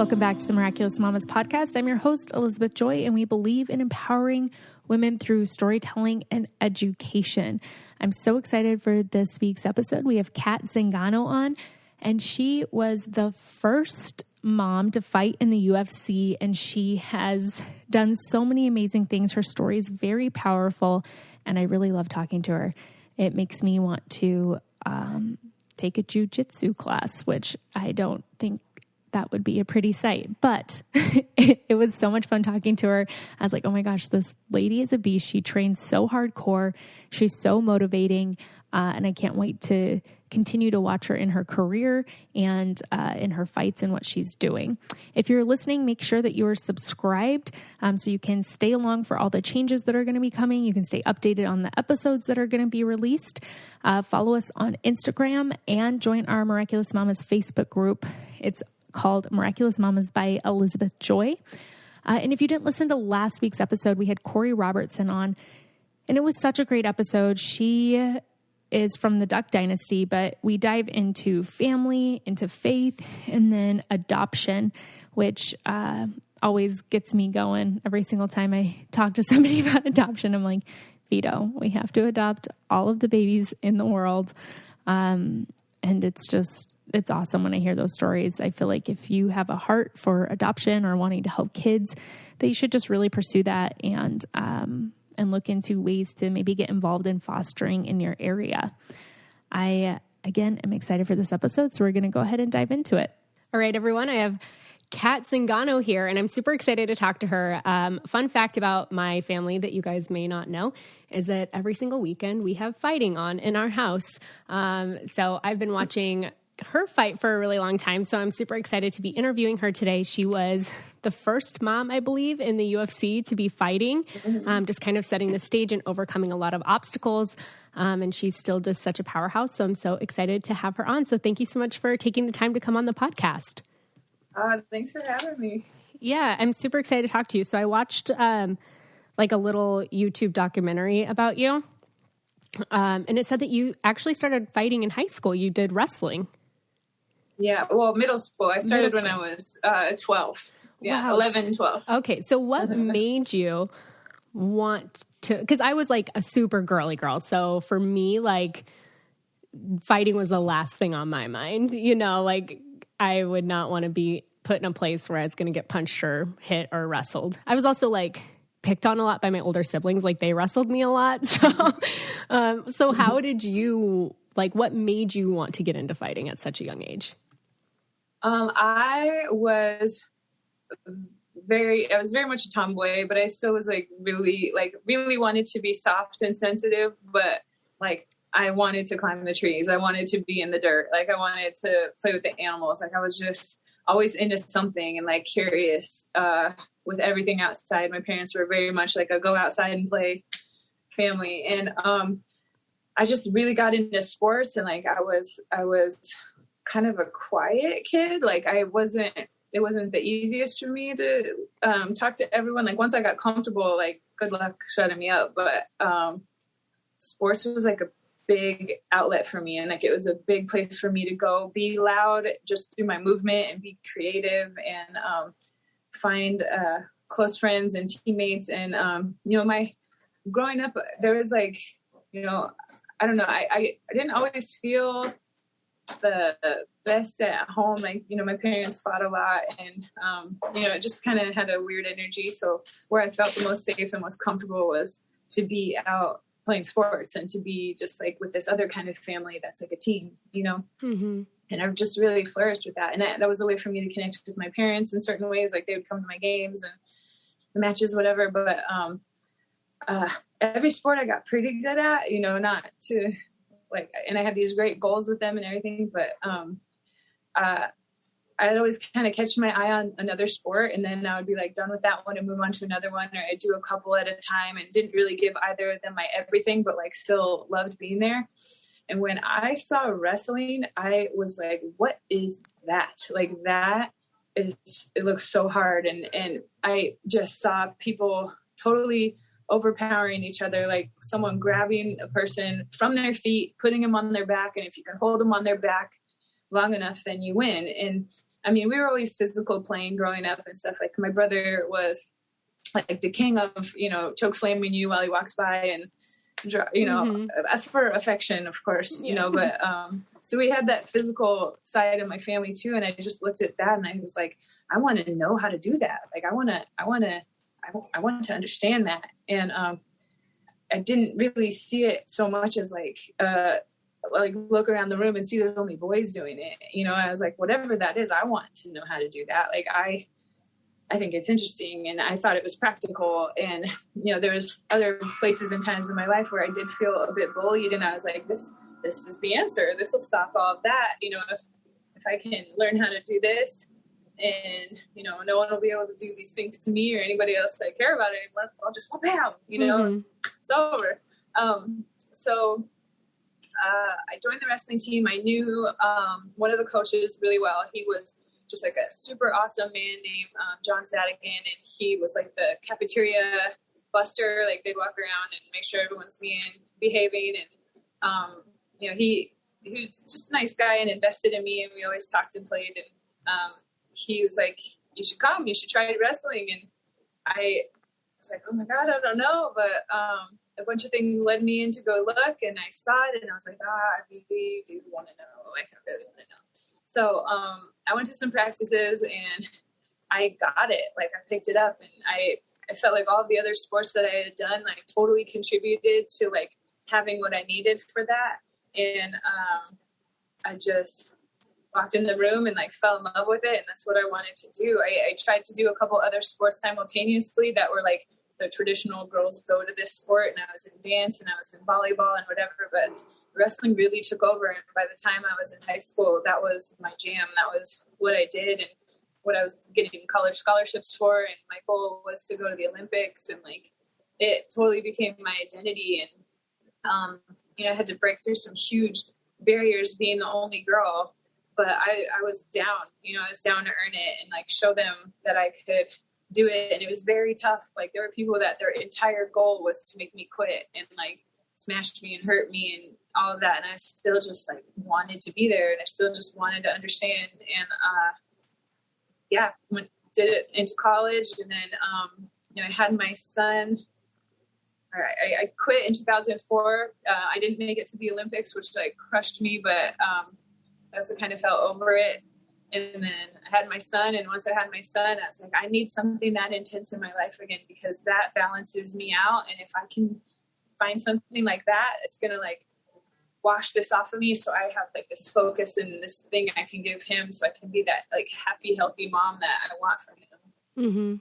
Welcome back to the Miraculous Mamas podcast. I'm your host, Elizabeth Joy, and we believe in empowering women through storytelling and education. I'm so excited for this week's episode. We have Kat Zingano on, and she was the first mom to fight in the UFC, and she has done so many amazing things. Her story is very powerful, and I really love talking to her. It makes me want to take a jiu-jitsu class, which I don't think that would be a pretty sight, but it was so much fun talking to her. I was like, oh my gosh, this lady is a beast. She trains so hardcore. She's so motivating. And I can't wait to continue to watch her in her career and in her fights and what she's doing. If you're listening, make sure that you're subscribed so you can stay along for all the changes that are going to be coming. You can stay updated on the episodes that are going to be released. Follow us on Instagram and join our Miraculous Mamas Facebook group. It's called Miraculous Mamas by Elizabeth Joy. And if you didn't listen to last week's episode, we had Corey Robertson on, and it was such a great episode. She is from the Duck Dynasty, but we dive into family, into faith, and then adoption, which always gets me going. Every single time I talk to somebody about adoption, I'm like, Vito, we have to adopt all of the babies in the world. And it's awesome when I hear those stories. I feel like if you have a heart for adoption or wanting to help kids, that you should just really pursue that and look into ways to maybe get involved in fostering in your area. I, again, am excited for this episode, so we're going to go ahead and dive into it. All right, everyone. I have Kat Zingano here, and I'm super excited to talk to her. Fun fact about my family that you guys may not know is that every single weekend we have fighting on in our house. So I've been watching her fight for a really long time, so I'm super excited to be interviewing her today. She was the first mom, I believe, in the UFC to be fighting, just kind of setting the stage and overcoming a lot of obstacles. And she's still just such a powerhouse, so I'm so excited to have her on. So thank you so much for taking the time to come on the podcast. Thanks for having me. Yeah, I'm super excited to talk to you. So I watched like a little YouTube documentary about you. And it said that you actually started fighting in high school. You did wrestling. Yeah, well, middle school. I started when I was 12. Yeah, wow. 11, 12. Okay, so what made you want to, because I was like a super girly girl. So for me, like fighting was the last thing on my mind. You know, like I would not want to be put in a place where I was going to get punched or hit or wrestled. I was also like picked on a lot by my older siblings. Like they wrestled me a lot. So how did you, like, what made you want to get into fighting at such a young age? I was very much a tomboy, but I still was really wanted to be soft and sensitive, but like I wanted to climb the trees. I wanted to be in the dirt. Like I wanted to play with the animals. Like I was just always into something and like curious, with everything outside. My parents were very much like a go outside and play family. And, I just really got into sports, and like I was kind of a quiet kid. Like it wasn't the easiest for me to talk to everyone. Like once I got comfortable, like good luck shutting me up. But sports was like a big outlet for me, and like it was a big place for me to go be loud just through my movement and be creative and find close friends and teammates. And my growing up, there was like, I don't know, I didn't always feel the best at home. Like, my parents fought a lot, and, it just kind of had a weird energy. So where I felt the most safe and most comfortable was to be out playing sports and to be just like with this other kind of family that's like a team, Mm-hmm. And I've just really flourished with that. And that was a way for me to connect with my parents in certain ways. Like they would come to my games and the matches, whatever. But every sport I got pretty good at, not to like, and I had these great goals with them and everything, but I'd always kind of catch my eye on another sport, and then I would be like done with that one and move on to another one, or I'd do a couple at a time and didn't really give either of them my everything, but like still loved being there. And when I saw wrestling, I was like, what is that? Like that it looks so hard. And I just saw people totally overpowering each other, like someone grabbing a person from their feet, putting them on their back. And if you can hold them on their back long enough, then you win. And I mean, we were always physical playing growing up and stuff. Like my brother was like the king of, you know, choke slamming you while he walks by and, you know, for affection, of course, you know, but, so we had that physical side of my family too. And I just looked at that and I was like, I want to know how to do that. Like, I want to understand that. And, I didn't really see it so much as like look around the room and see there's only boys doing it. You know, I was like, whatever that is, I want to know how to do that. Like, I think it's interesting, and I thought it was practical. And, you know, there was other places and times in my life where I did feel a bit bullied, and I was like, this is the answer. This will stop all of that. You know, if I can learn how to do this, and, you know, no one will be able to do these things to me or anybody else that I care about anymore, I'll just whoop bam, you know, it's over. So I joined the wrestling team. I knew one of the coaches really well. He was just like a super awesome man named John Zadigan, and he was like the cafeteria buster. Like, they'd walk around and make sure everyone's behaving, and you know, he was just a nice guy and invested in me, and we always talked and played. And he was like, you should come, you should try wrestling. And I was like, oh my God, I don't know. But a bunch of things led me in to go look, and I saw it, and I was like, I really do want to know. Like, I really want to know. So I went to some practices, and I got it. Like, I picked it up, and I felt like all the other sports that I had done, like, totally contributed to like having what I needed for that. And I just walked in the room and like fell in love with it. And that's what I wanted to do. I tried to do a couple other sports simultaneously that were like the traditional girls go to this sport. And I was in dance and I was in volleyball and whatever, but wrestling really took over. And by the time I was in high school, that was my jam. That was what I did and what I was getting college scholarships for. And my goal was to go to the Olympics, and like, it totally became my identity. And, you know, I had to break through some huge barriers being the only girl, but I was down, you know, I was down to earn it and like show them that I could do it. And it was very tough. Like, there were people that their entire goal was to make me quit and like smash me and hurt me and all of that. And I still just like wanted to be there, and I still just wanted to understand. And, did it into college. And then, you know, I had my son. I quit in 2004. I didn't make it to the Olympics, which like crushed me, but I also kind of felt over it. And then I had my son, and once I had my son, I was like, I need something that intense in my life again, because that balances me out. And if I can find something like that, it's gonna like wash this off of me, so I have like this focus and this thing I can give him, so I can be that like happy, healthy mom that I want for him.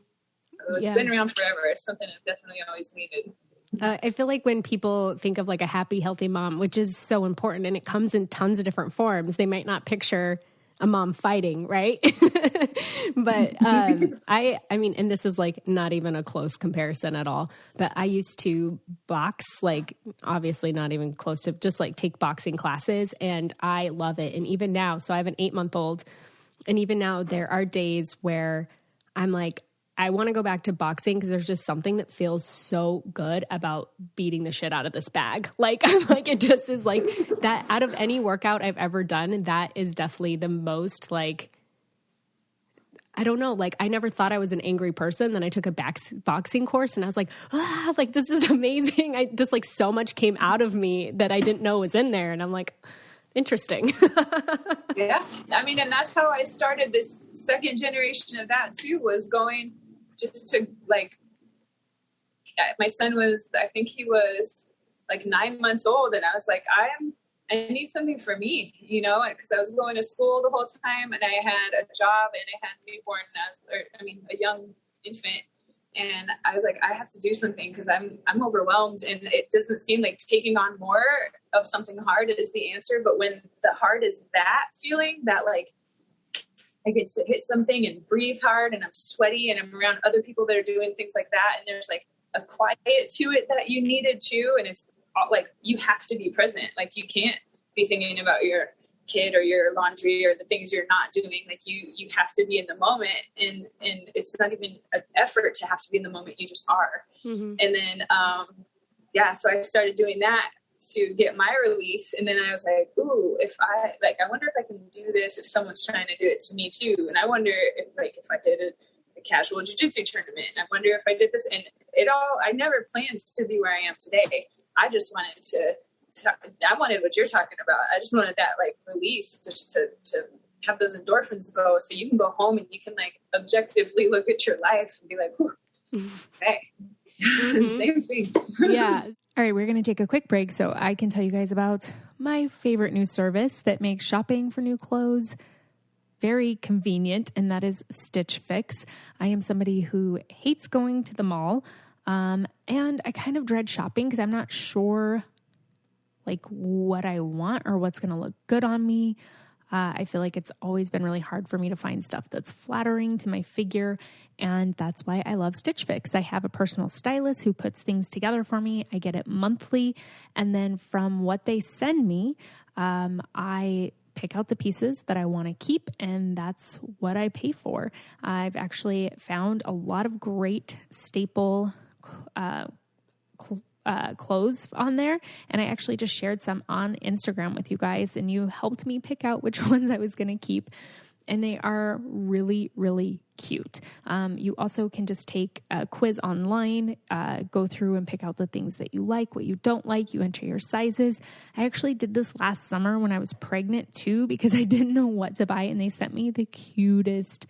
So it's been around forever. It's something I've definitely always needed. I feel like when people think of like a happy, healthy mom, which is so important, and it comes in tons of different forms, they might not picture a mom fighting, right? But I mean, and this is like not even a close comparison at all, but I used to box, like obviously not even close to, just like take boxing classes, and I love it. And even now, so I have an 8-month-old, and even now there are days where I'm like, I want to go back to boxing because there's just something that feels so good about beating the shit out of this bag. Like, I'm like, it just is like that. Out of any workout I've ever done, that is definitely the most like, I don't know, like I never thought I was an angry person. Then I took a boxing course and I was like, like, this is amazing. I just like so much came out of me that I didn't know was in there. And I'm like, interesting. Yeah. I mean, and that's how I started this second generation of that too, was going just to like, my son was, I think he was like 9 months old. And I was like, I need something for me, you know, because I was going to school the whole time, and I had a job, and I had a newborn, a young infant. And I was like, I have to do something because I'm overwhelmed, and it doesn't seem like taking on more of something hard is the answer. But when the hard is that feeling that like I get to hit something and breathe hard, and I'm sweaty, and I'm around other people that are doing things like that, and there's like a quiet to it that you needed to, and it's like you have to be present. Like, you can't be thinking about your kid or your laundry or the things you're not doing. Like, you have to be in the moment, and it's not even an effort to have to be in the moment. You just are. And then so I started doing that to get my release. And then I was like, ooh, I wonder if I can do this if someone's trying to do it to me too. And I wonder if I did a casual jiu-jitsu tournament, I wonder if I did this. And I never planned to be where I am today. I just wanted I wanted what you're talking about. I just wanted that like release, just to have those endorphins go, so you can go home and you can like objectively look at your life and be like, hey, same thing. Yeah. All right, we're going to take a quick break so I can tell you guys about my favorite new service that makes shopping for new clothes very convenient, and that is Stitch Fix. I am somebody who hates going to the mall, and I kind of dread shopping because I'm not sure like what I want or what's going to look good on me. I feel like it's always been really hard for me to find stuff that's flattering to my figure, and that's why I love Stitch Fix. I have a personal stylist who puts things together for me. I get it monthly, and then from what they send me, I pick out the pieces that I want to keep, and that's what I pay for. I've actually found a lot of great staple clothes on there, and I actually just shared some on Instagram with you guys, and you helped me pick out which ones I was going to keep, and they are really, really cute. You also can just take a quiz online, go through and pick out the things that you like, what you don't like. You enter your sizes. I actually did this last summer when I was pregnant too, because I didn't know what to buy, and they sent me the cutest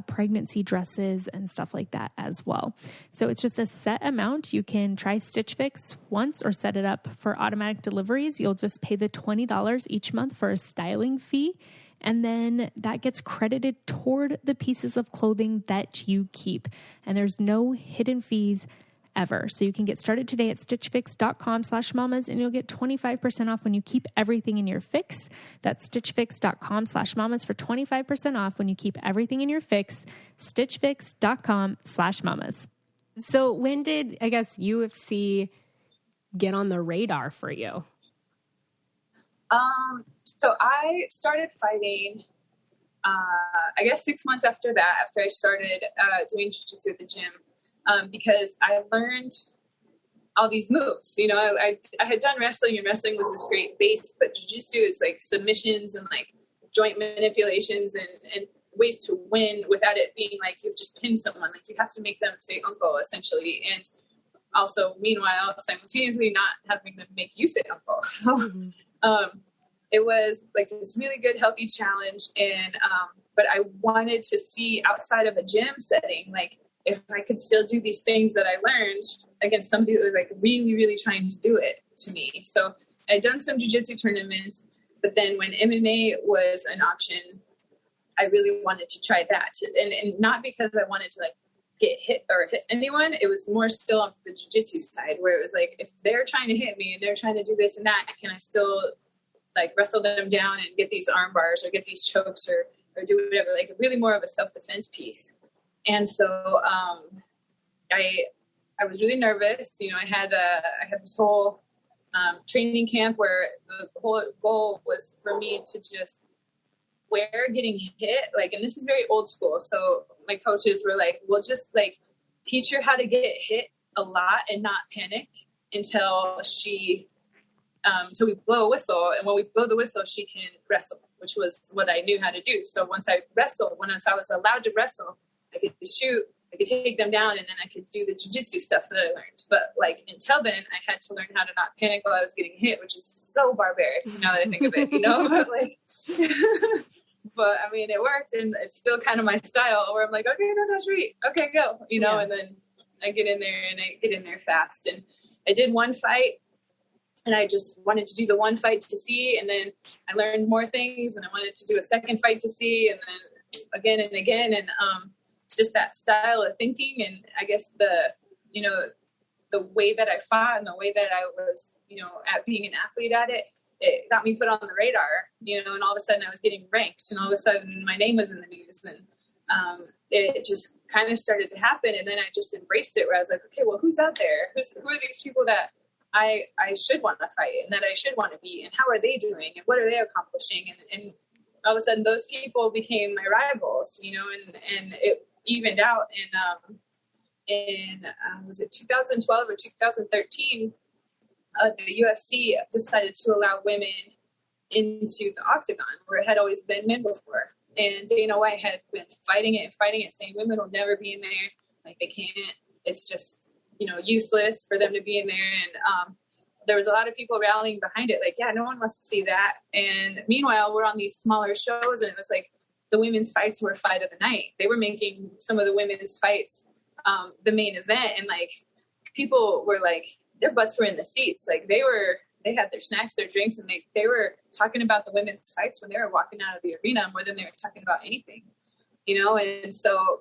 pregnancy dresses and stuff like that as well. So it's just a set amount. You can try Stitch Fix once or set it up for automatic deliveries. You'll just pay the $20 each month for a styling fee, and then that gets credited toward the pieces of clothing that you keep. And there's no hidden fees ever. So you can get started today at stitchfix.com/mamas, and you'll get 25% off when you keep everything in your fix. That's stitchfix.com/mamas for 25% off when you keep everything in your fix. stitchfix.com/mamas. So when did, I guess, UFC get on the radar for you? So I started fighting, I guess 6 months after that, after I started doing jiu-jitsu at the gym. Because I learned all these moves. You know, I had done wrestling, and wrestling was this great base, but jiu-jitsu is like submissions and like joint manipulations and ways to win without it being like you've just pinned someone. Like you have to make them say uncle, essentially. And also, meanwhile, simultaneously not having them make you say uncle. So it was like this really good, healthy challenge. And but I wanted to see outside of a gym setting, like, if I could still do these things that I learned against somebody that was like really, really trying to do it to me. So I'd done some jiu-jitsu tournaments, but then when MMA was an option, I really wanted to try that. And not because I wanted to like get hit or hit anyone. It was more still on the jiu-jitsu side, where it was like, if they're trying to hit me and they're trying to do this and that, can I still like wrestle them down and get these arm bars or get these chokes or do whatever, like really more of a self-defense piece. And so I was really nervous. You know, I had this whole training camp where the whole goal was for me to just wear getting hit. Like, and this is very old school. So my coaches were like, "We'll just like teach her how to get hit a lot and not panic until we blow a whistle. And when we blow the whistle, she can wrestle," which was what I knew how to do. So once I was allowed to wrestle, I could shoot, I could take them down, and then I could do the jiu-jitsu stuff that I learned. But like until then, I had to learn how to not panic while I was getting hit, which is so barbaric now that I think of it, you know. But like, but I mean, it worked, and it's still kind of my style. Where I'm like, okay, don't touch me, okay, go, you know. Yeah. And then I get in there, and I get in there fast. And I did one fight, and I just wanted to do the one fight to see, and then I learned more things, and I wanted to do a second fight to see, and then again and again, and just that style of thinking. And I guess the way that I fought and the way that I was, you know, at being an athlete at it, it got me put on the radar, you know, and all of a sudden I was getting ranked, and all of a sudden my name was in the news, and it just kind of started to happen. And then I just embraced it, where I was like, okay, well, who's out there? Who are these people that I should want to fight and that I should want to beat, and how are they doing, and what are they accomplishing? And all of a sudden those people became my rivals, you know, and it evened out in was it 2012 or 2013? the UFC decided to allow women into the octagon, where it had always been men before. And Dana White had been fighting it, saying women will never be in there. Like, they can't. It's just, useless for them to be in there. And there was a lot of people rallying behind it. Like, yeah, no one wants to see that. And meanwhile, we're on these smaller shows, and it was like the women's fights were fight of the night. They were making some of the women's fights the main event. And like, people were like, their butts were in the seats. Like, they had their snacks, their drinks, and they were talking about the women's fights when they were walking out of the arena more than they were talking about anything, And so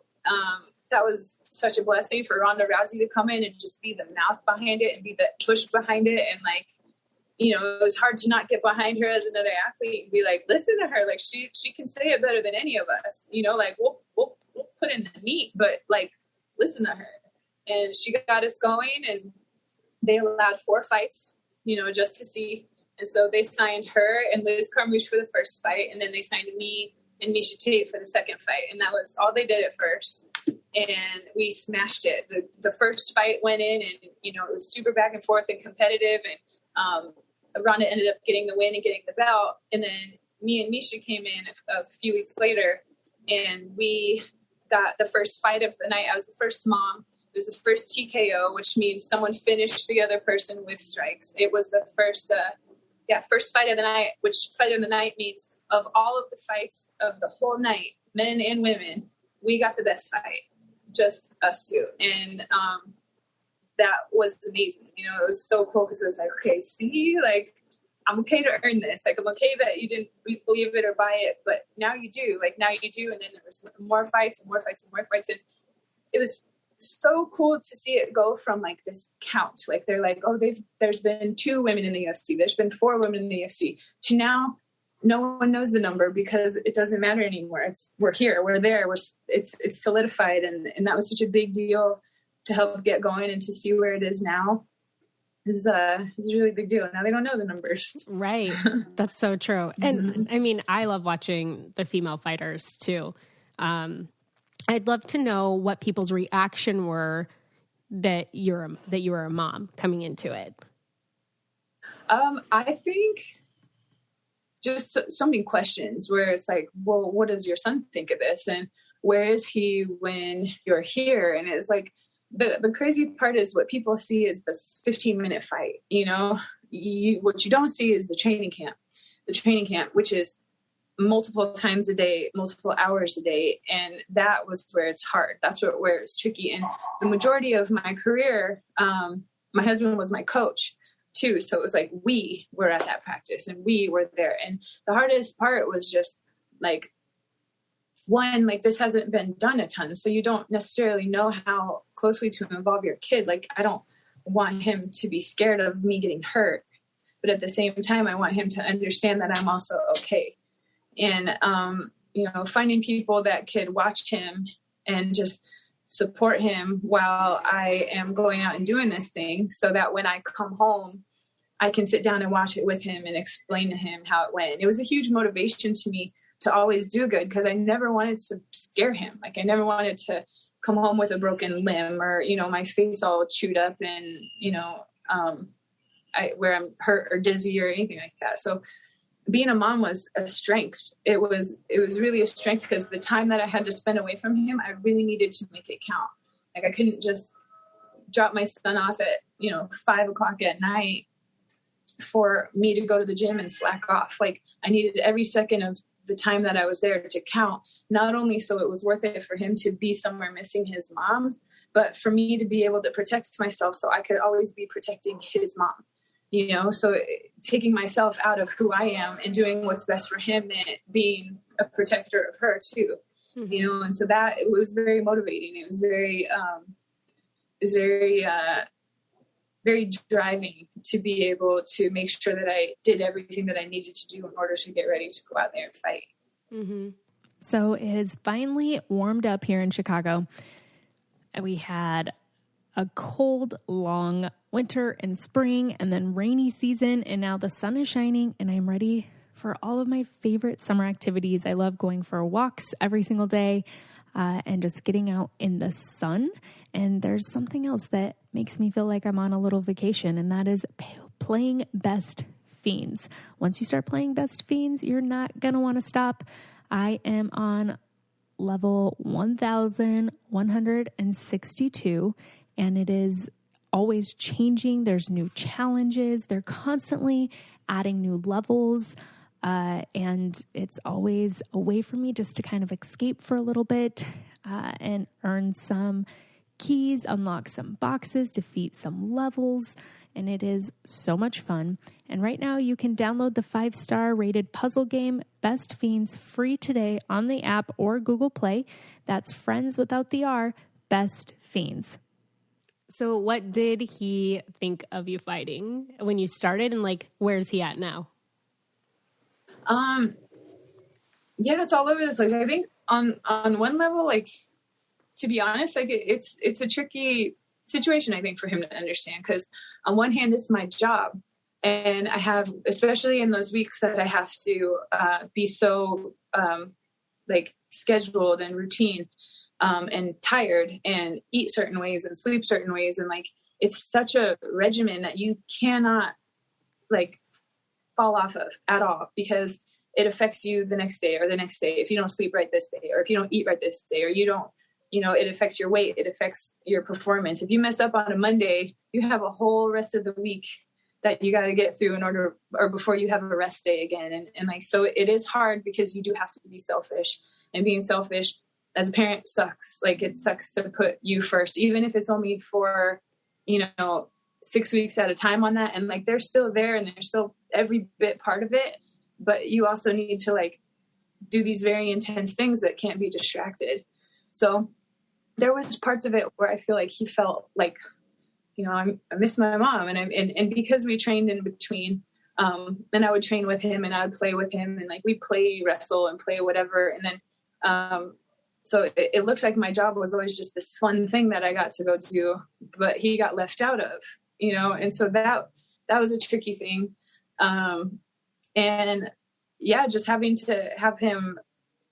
that was such a blessing for Ronda Rousey to come in and just be the mouth behind it and be the push behind it. And like, it was hard to not get behind her as another athlete and be like, listen to her. Like, she can say it better than any of us, like we'll put in the meat, but like, listen to her. And she got us going, and they allowed 4 fights, just to see. And so they signed her and Liz Carmouche for the first fight. And then they signed me and Miesha Tate for the second fight. And that was all they did at first. And we smashed it. The first fight went in, and, it was super back and forth and competitive. And Ronda ended up getting the win and getting the belt. And then me and Miesha came in a few weeks later, and we got the first fight of the night. I was the first mom. It was the first TKO, which means someone finished the other person with strikes. It was the first fight of the night, which fight of the night means of all of the fights of the whole night, men and women, we got the best fight, just us two. And that was amazing. It was so cool because it was like, okay, see, like, I'm okay to earn this. Like, I'm okay that you didn't believe it or buy it, but now you do. Like, now you do. And then there was more fights and more fights and more fights. And it was so cool to see it go from like this count. Like, they're like, oh, there's been 2 women in the UFC. There's been 4 women in the UFC. To now, no one knows the number because it doesn't matter anymore. We're here, we're there, it's solidified. And that was such a big deal to help get going, and to see where it is now. It's a really big deal. Now they don't know the numbers. Right. That's so true. And I mean, I love watching the female fighters too. I'd love to know what people's reaction were that you were a mom coming into it. I think just so many questions where it's like, well, what does your son think of this? And where is he when you're here? And it's like, the crazy part is what people see is this 15-minute fight. What you don't see is the training camp, which is multiple times a day, multiple hours a day. And that was where it's hard. That's where it's tricky. And the majority of my career, my husband was my coach too. So it was like, we were at that practice and we were there. And the hardest part was just like, one, like, this hasn't been done a ton. So you don't necessarily know how closely to involve your kid. Like, I don't want him to be scared of me getting hurt, but at the same time, I want him to understand that I'm also okay. And, finding people that could watch him and just support him while I am going out and doing this thing, so that when I come home, I can sit down and watch it with him and explain to him how it went. It was a huge motivation to me to always do good, because I never wanted to scare him. Like, I never wanted to come home with a broken limb or, my face all chewed up and, where I'm hurt or dizzy or anything like that. So being a mom was a strength. It was really a strength, because the time that I had to spend away from him, I really needed to make it count. Like, I couldn't just drop my son off at, 5:00 at night for me to go to the gym and slack off. Like, I needed every second of the time that I was there to count, not only so it was worth it for him to be somewhere missing his mom, but for me to be able to protect myself so I could always be protecting his mom, so taking myself out of who I am and doing what's best for him and being a protector of her too, and so that it was very motivating. It was very driving to be able to make sure that I did everything that I needed to do in order to get ready to go out there and fight. Mm-hmm. So it has finally warmed up here in Chicago. We had a cold, long winter and spring, and then rainy season, and now the sun is shining, and I'm ready for all of my favorite summer activities. I love going for walks every single day and just getting out in the sun. And there's something else that makes me feel like I'm on a little vacation, and that is playing Best Fiends. Once you start playing Best Fiends, you're not going to want to stop. I am on level 1162, and it is always changing. There's new challenges. They're constantly adding new levels. And it's always a way for me just to kind of escape for a little bit and earn some keys, unlock some boxes, defeat some levels. And it is so much fun. And right now you can download the 5-star rated puzzle game Best Fiends free today on the app or Google Play. That's Friends without the R, Best Fiends. So what did he think of you fighting when you started, and like, where's he at now? Yeah, it's all over the place. I think on one level, like, to be honest, like it's a tricky situation, I think, for him to understand, because on one hand, it's my job, and I have, especially in those weeks that I have to be so like scheduled and routine and tired and eat certain ways and sleep certain ways, and like it's such a regimen that you cannot like fall off of at all, because it affects you the next day or the next day if you don't sleep right this day, or if you don't eat right this day, or you don't, it affects your weight, it affects your performance. If you mess up on a Monday, you have a whole rest of the week that you got to get through in order, or before you have a rest day again. And like, so it is hard, because you do have to be selfish, and being selfish as a parent sucks. Like, it sucks to put you first, even if it's only for, 6 weeks at a time on that. And like, they're still there, and they're still every bit part of it, but you also need to like do these very intense things that can't be distracted. So there was parts of it where I feel like he felt like, I miss my mom, and because we trained in between, and I would train with him and I would play with him, and like we play wrestle and play whatever. And then, so it looked like my job was always just this fun thing that I got to go do, but he got left out of, and so that was a tricky thing. And yeah, just having to have him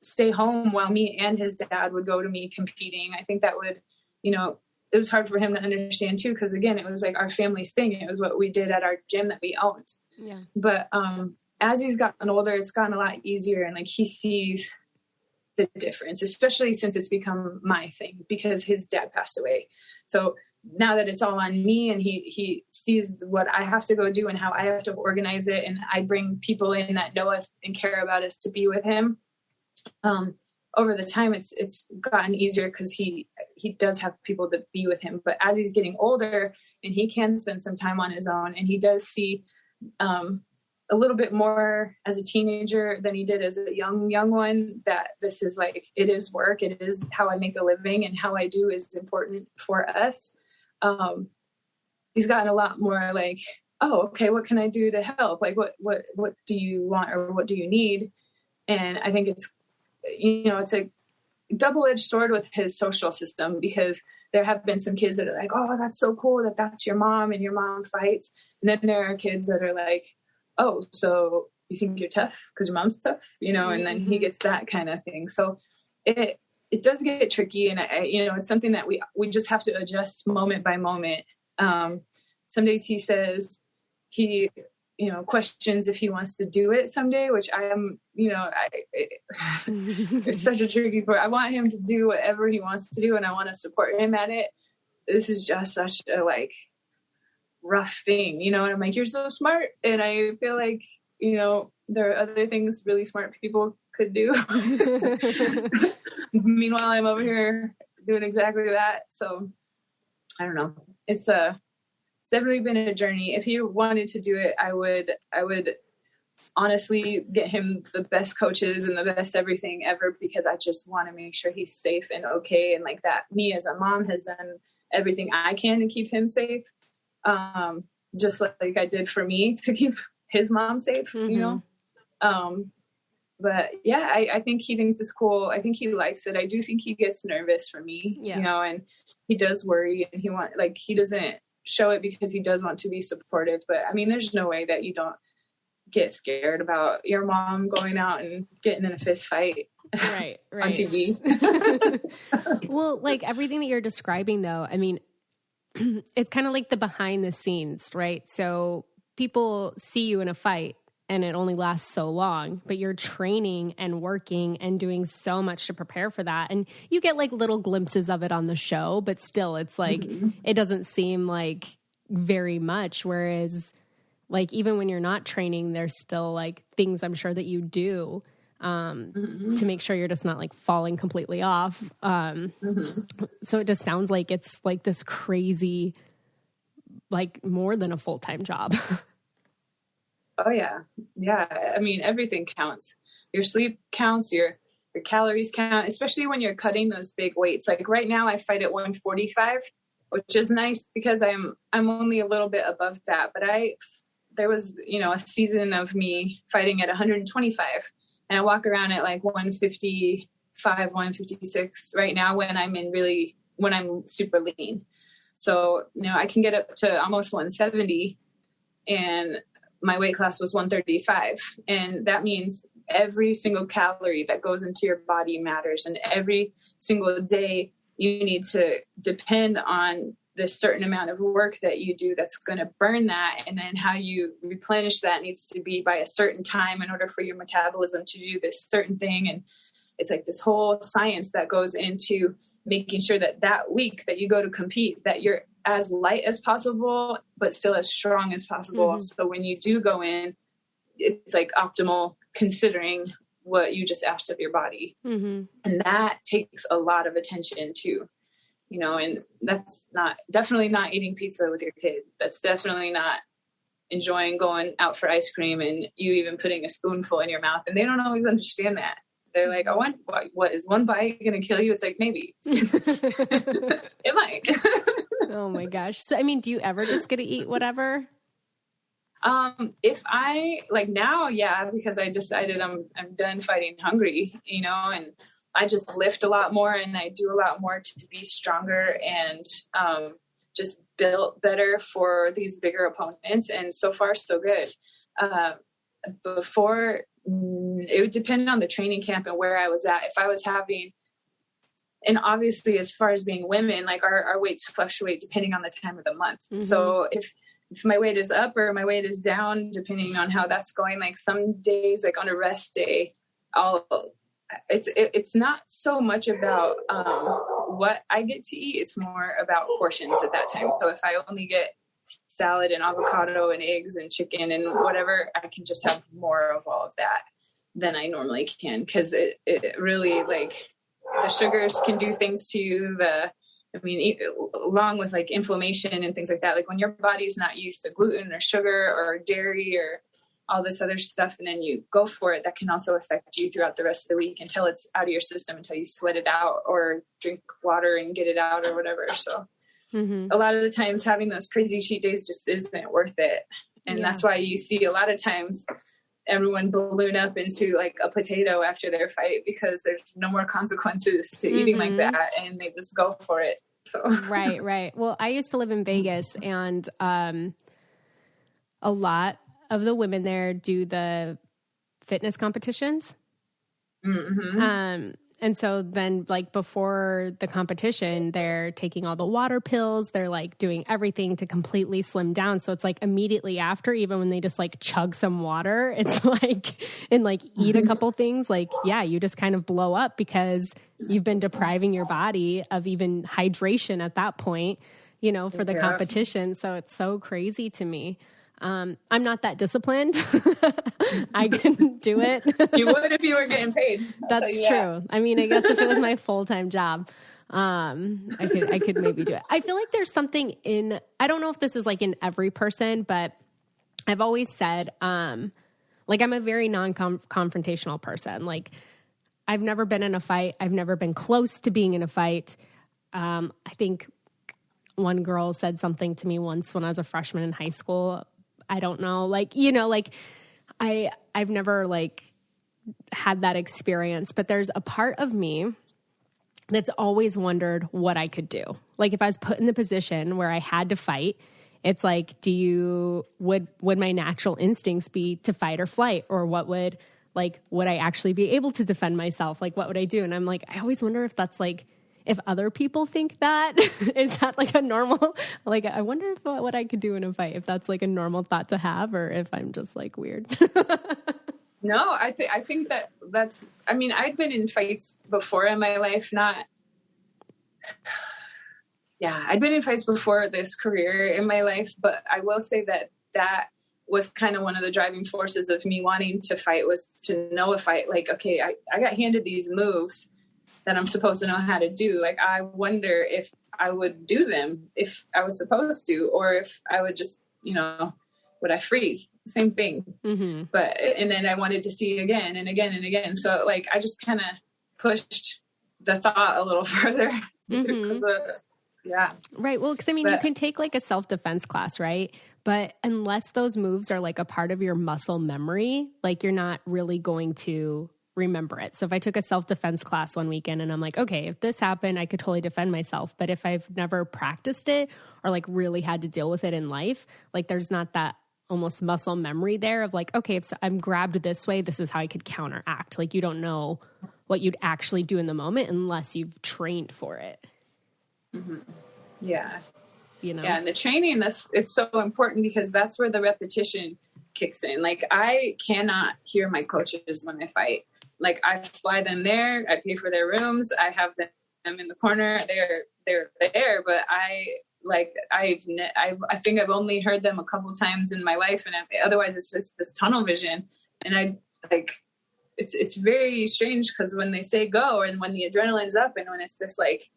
stay home while me and his dad would go to me competing. I think that would, it was hard for him to understand too, because again, it was like our family's thing. It was what we did at our gym that we owned. Yeah. But as he's gotten older, it's gotten a lot easier, and like he sees the difference, especially since it's become my thing because his dad passed away. So now that it's all on me, and he sees what I have to go do and how I have to organize it, and I bring people in that know us and care about us to be with him. Over the time, it's gotten easier because he does have people to be with him. But as he's getting older, and he can spend some time on his own, and he does see a little bit more as a teenager than he did as a young one, that this is like, it is work, it is how I make a living, and how I do is important for us. He's gotten a lot more like, oh, okay, what can I do to help? Like, what do you want, or what do you need? And I think it's, it's a double-edged sword with his social system, because there have been some kids that are like, oh, that's so cool that that's your mom and your mom fights. And then there are kids that are like, oh, so you think you're tough because your mom's tough, and then he gets that kind of thing. So it does get tricky. And it's something that we just have to adjust moment by moment. Some days he says he, questions if he wants to do it someday, which I am, it's such a tricky part. I want him to do whatever he wants to do, and I want to support him at it. This is just such a rough thing, and I'm like, you're so smart. And I feel like, there are other things really smart people could do. Meanwhile, I'm over here doing exactly that. So I don't know. It's definitely been a journey. If he wanted to do it, I would honestly get him the best coaches and the best everything ever, because I just want to make sure he's safe and okay. And like that, me as a mom has done everything I can to keep him safe. Just like I did for me to keep his mom safe, but yeah, I think he thinks it's cool. I think he likes it. I do think he gets nervous for me, and he does worry, and he doesn't show it because he does want to be supportive. But I mean, there's no way that you don't get scared about your mom going out and getting in a fist fight right. on TV. Well, like everything that you're describing though, I mean, it's kind of like the behind the scenes, right? So people see you in a fight and it only lasts so long, but you're training and working and doing so much to prepare for that. And you get like little glimpses of it on the show, but still it's like, it doesn't seem like very much. Whereas like, even when you're not training, there's still like things I'm sure that you do to make sure you're just not like falling completely off. So it just sounds like it's like this crazy, like more than a full-time job. Oh yeah. Yeah. I mean, everything counts. Your sleep counts, your calories count, especially when you're cutting those big weights. Like right now I fight at 145, which is nice because I'm only a little bit above that. But there was, a season of me fighting at 125 and I walk around at like 155, 156 right now when I'm super lean. So, I can get up to almost 170 and my weight class was 135. And that means every single calorie that goes into your body matters. And every single day you need to depend on this certain amount of work that you do that's going to burn that. And then how you replenish that needs to be by a certain time in order for your metabolism to do this certain thing. And it's like this whole science that goes into making sure that week that you go to compete, that you're as light as possible, but still as strong as possible. So when you do go in, it's like optimal considering what you just asked of your body. And that takes a lot of attention too, and that's definitely not eating pizza with your kid. That's definitely not enjoying going out for ice cream and you even putting a spoonful in your mouth. And they don't always understand that. They're like, what is one bite going to kill you? It's like, maybe. It might. Oh my gosh. So, I mean, do you ever just get to eat whatever? If I like now, yeah, because I decided I'm done fighting hungry, and I just lift a lot more and I do a lot more to be stronger and, just built better for these bigger opponents. And so far, so good. Before, it would depend on the training camp and where I was at. If I was having, and obviously as far as being women, like our weights fluctuate depending on the time of the month. So if my weight is up or my weight is down, depending on how that's going, like some days, like on a rest day, it's not so much about what I get to eat. It's more about portions at that time. So if I only get salad and avocado and eggs and chicken and whatever, I can just have more of all of that than I normally can. Cause it really, like, the sugars can do things to you. Along with like inflammation and things like that, like when your body's not used to gluten or sugar or dairy or all this other stuff, and then you go for it, that can also affect you throughout the rest of the week until it's out of your system, until you sweat it out or drink water and get it out or whatever. So a lot of the times having those crazy cheat days just isn't worth it. And that's why you see a lot of times everyone balloon up into like a potato after their fight, because there's no more consequences to eating like that, and they just go for it. So Right. Well, I used to live in Vegas, and a lot of the women there do the fitness competitions. And so then, like, before the competition, they're taking all the water pills. They're like doing everything to completely slim down. So it's like immediately after, even when they just like chug some water, it's like, and like eat a couple things, like, yeah, you just kind of blow up because you've been depriving your body of even hydration at that point, for the competition. So it's so crazy to me. I'm not that disciplined. I can do it. You would if you were getting paid. That's true. I mean, I guess if it was my full-time job, I could maybe do it. I feel like there's something I don't know if this is like in every person, but I've always said, like, I'm a very non-confrontational person. Like, I've never been in a fight. I've never been close to being in a fight. I think one girl said something to me once when I was a freshman in high school. I don't know, like, I've never like had that experience, but there's a part of me that's always wondered what I could do. Like, if I was put in the position where I had to fight, it's like, would my natural instincts be to fight or flight? Or would I actually be able to defend myself? Like, what would I do? And I'm like, I always wonder if that's like if other people think that. Is that like a normal, like, I wonder if what I could do in a fight, if that's like a normal thought to have, or if I'm just like weird. No, I think that's, I mean, I'd been in fights before in my life, I'd been in fights before this career in my life, but I will say that was kind of one of the driving forces of me wanting to fight, was to know a fight. Like, okay, I got handed these moves that I'm supposed to know how to do. Like, I wonder if I would do them if I was supposed to, or if I would just, would I freeze? Same thing. Mm-hmm. But, and then I wanted to see again and again and again. So like, I just kind of pushed the thought a little further. Mm-hmm. Yeah. Right. Well, because I mean, you can take like a self-defense class, right? But unless those moves are like a part of your muscle memory, like you're not really going to remember it. So if I took a self-defense class one weekend and I'm like, okay, if this happened, I could totally defend myself. But if I've never practiced it or like really had to deal with it in life, like there's not that almost muscle memory there of like, okay, if I'm grabbed this way, this is how I could counteract. Like you don't know what you'd actually do in the moment unless you've trained for it. Mm-hmm. Yeah. Yeah. And the training, it's so important because that's where the repetition kicks in. Like I cannot hear my coaches when I fight. Like I fly them there, I pay for their rooms, I have them in the corner, they're there, but I think I've only heard them a couple times in my life, and otherwise it's just this tunnel vision. And it's very strange because when they say go and when the adrenaline's up and when it's this like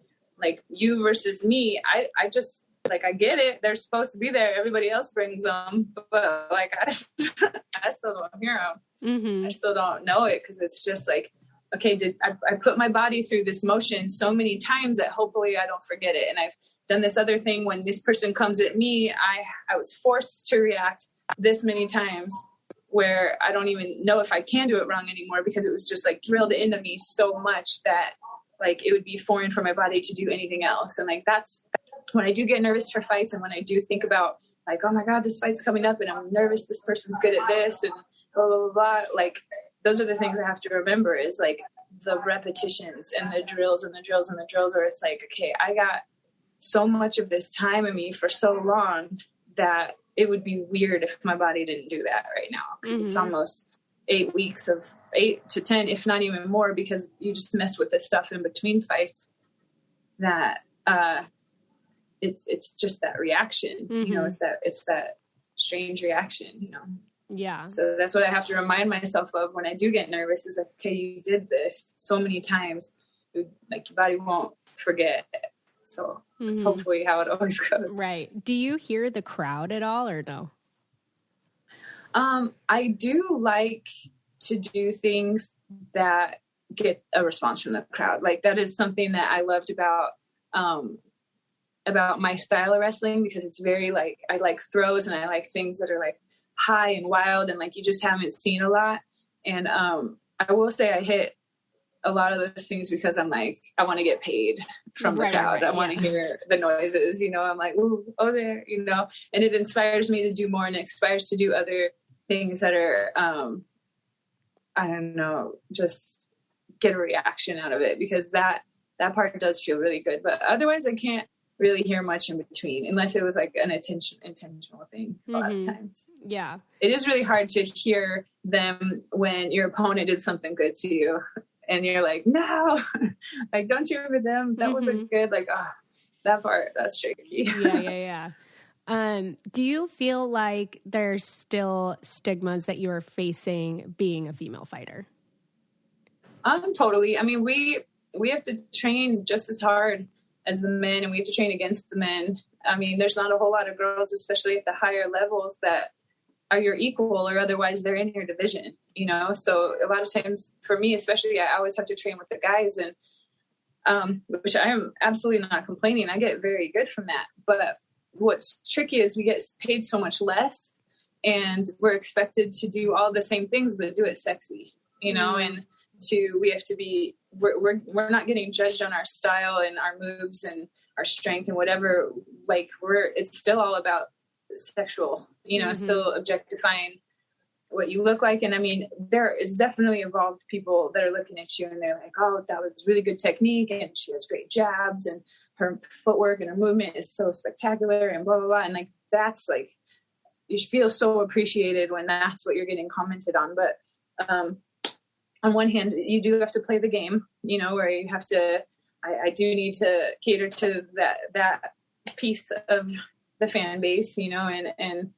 you versus me, I just like, I get it. They're supposed to be there. Everybody else brings them, but like I still don't hear them. Mm-hmm. I still don't know it because it's just like, okay, I put my body through this motion so many times that hopefully I don't forget it. And I've done this other thing when this person comes at me, I was forced to react this many times where I don't even know if I can do it wrong anymore because it was just like drilled into me so much that like it would be foreign for my body to do anything else. And like that's when I do get nervous for fights, and when I do think about like, oh my God, this fight's coming up and I'm nervous, this person's good at this and blah, blah, blah, blah. Like those are the things I have to remember is like the repetitions and the drills and the drills and the drills where it's like, okay, I got so much of this time in me for so long that it would be weird if my body didn't do that right now. Because it's almost 8 weeks of 8 to 10, if not even more, because you just mess with this stuff in between fights that, it's just that reaction, it's that strange reaction, Yeah. So that's what I have to remind myself of when I do get nervous is like, okay, you did this so many times, like your body won't forget. So that's hopefully how it always goes. Right. Do you hear the crowd at all or no? I do like to do things that get a response from the crowd. Like that is something that I loved about my style of wrestling, because it's very like, I like throws and I like things that are like high and wild and like you just haven't seen a lot. And I will say I hit a lot of those things because I'm like, I want to get paid from the crowd. Right, I want to hear the noises, I'm like, ooh, oh there, and it inspires me to do more and it inspires to do other things that are, I don't know, just get a reaction out of it, because that part does feel really good. But otherwise I can't really hear much in between unless it was like an intentional thing a lot of times. Yeah. It is really hard to hear them when your opponent did something good to you and you're like, no, like, don't you remember them? That wasn't good. Like, that part, that's tricky. Yeah. Do you feel like there's still stigmas that you are facing being a female fighter? Totally. I mean, we have to train just as hard as the men, and we have to train against the men. I mean, there's not a whole lot of girls, especially at the higher levels, that are your equal, or otherwise they're in your division, So a lot of times for me, especially, I always have to train with the guys, and which I am absolutely not complaining. I get very good from that. But what's tricky is we get paid so much less, and we're expected to do all the same things, but do it sexy, and we have to be, we're not getting judged on our style and our moves and our strength and whatever. Like it's still all about sexual, still objectifying what you look like. And I mean, there is definitely evolved people that are looking at you and they're like, oh, that was really good technique. And she has great jabs and her footwork and her movement is so spectacular and blah, blah, blah. And like, that's like, you feel so appreciated when that's what you're getting commented on. But on one hand, you do have to play the game, you know, where you have to, I do need to cater to that piece of the fan base, you know, and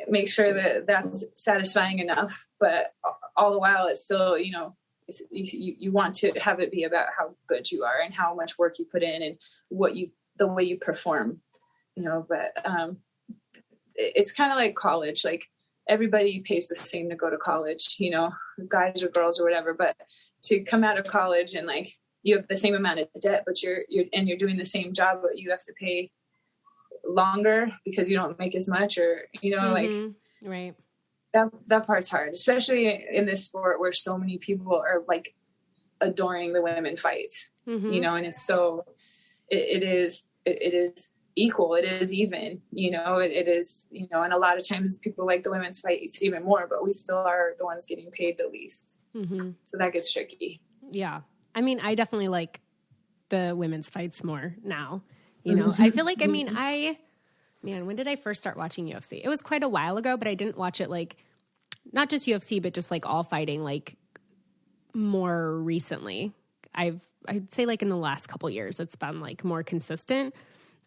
make sure that that's satisfying enough. But all the while, it's still, you know, you want to have it be about how good you are and how much work you put in and the way you perform, you know. But it's kind of like college. Like, everybody pays the same to go to college, you know, guys or girls or whatever. But to come out of college and like you have the same amount of debt, but you're doing the same job, but you have to pay longer because you don't make as much, or, you know, like, right. That part's hard, especially in this sport where so many people are like adoring the women fights, you know, and it's so, it is equal. It is even, you know, it is, you know, and a lot of times people like the women's fights even more, but we still are the ones getting paid the least. So that gets tricky. Yeah. I mean, I definitely like the women's fights more now, you know. I feel like, I mean, when did I first start watching UFC? It was quite a while ago, but I didn't watch it like, not just UFC, but just like all fighting, like more recently. I'd say like in the last couple years, it's been like more consistent.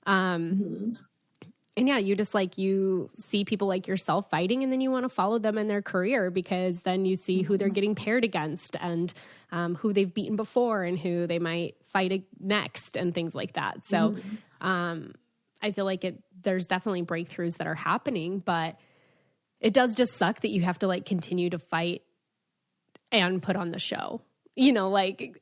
And yeah, you just like, you see people like yourself fighting and then you want to follow them in their career because then you see who they're getting paired against and who they've beaten before and who they might fight next and things like that. So I feel like there's definitely breakthroughs that are happening, but it does just suck that you have to like continue to fight and put on the show. You know, like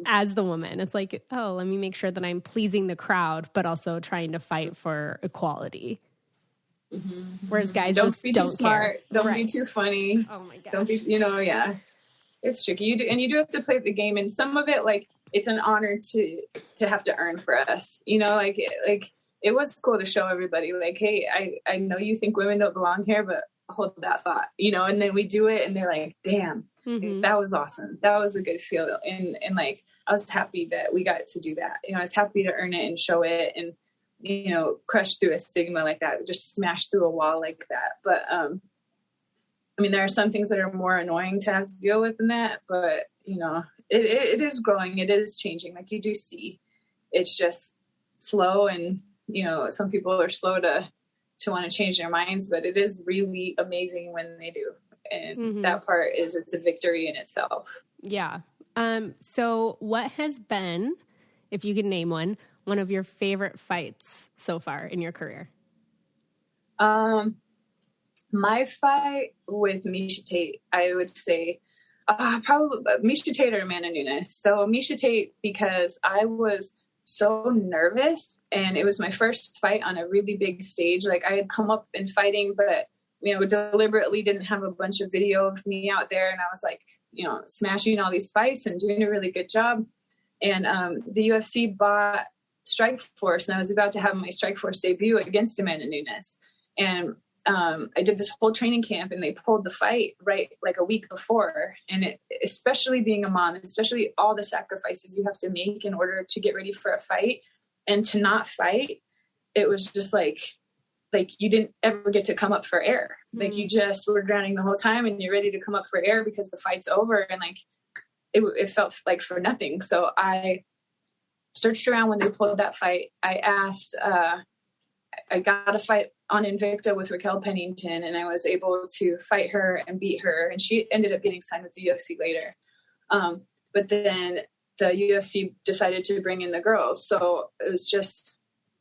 as the woman, it's like, oh, let me make sure that I'm pleasing the crowd, but also trying to fight for equality. Whereas guys don't be too smart. Don't be too funny. Oh my gosh. Don't be, you know, yeah. It's tricky. You do have to play the game, and some of it, like, it's an honor to have to earn for us. You know, like it was cool to show everybody, like, hey, I know you think women don't belong here, but hold that thought, you know. And then we do it, and they're like, damn. That was awesome. That was a good feel. And like, I was happy that we got to do that. You know, I was happy to earn it and show it and, you know, crush through a stigma like that, just smash through a wall like that. But, I mean, there are some things that are more annoying to have to deal with than that, but, you know, it is growing. It is changing. Like, you do see, it's just slow, and, you know, some people are slow to want to change their minds, but it is really amazing when they do. And that part it's a victory in itself. Yeah. So what has been, if you could name one of your favorite fights so far in your career? My fight with Miesha Tate, I would say, probably Miesha Tate or Amanda Nunes. So Miesha Tate, because I was so nervous and it was my first fight on a really big stage. Like, I had come up in fighting, but, you know, deliberately didn't have a bunch of video of me out there. And I was like, you know, smashing all these fights and doing a really good job. And the UFC bought Strikeforce, and I was about to have my Strikeforce debut against Amanda Nunes. And I did this whole training camp, and they pulled the fight right like a week before. And especially being a mom, especially all the sacrifices you have to make in order to get ready for a fight and to not fight, it was just like you didn't ever get to come up for air. Like, you just were drowning the whole time, and you're ready to come up for air because the fight's over. And like, it felt like for nothing. So I searched around when they pulled that fight. I asked, I got a fight on Invicta with Raquel Pennington, and I was able to fight her and beat her. And she ended up getting signed with the UFC later. But then the UFC decided to bring in the girls. So it was just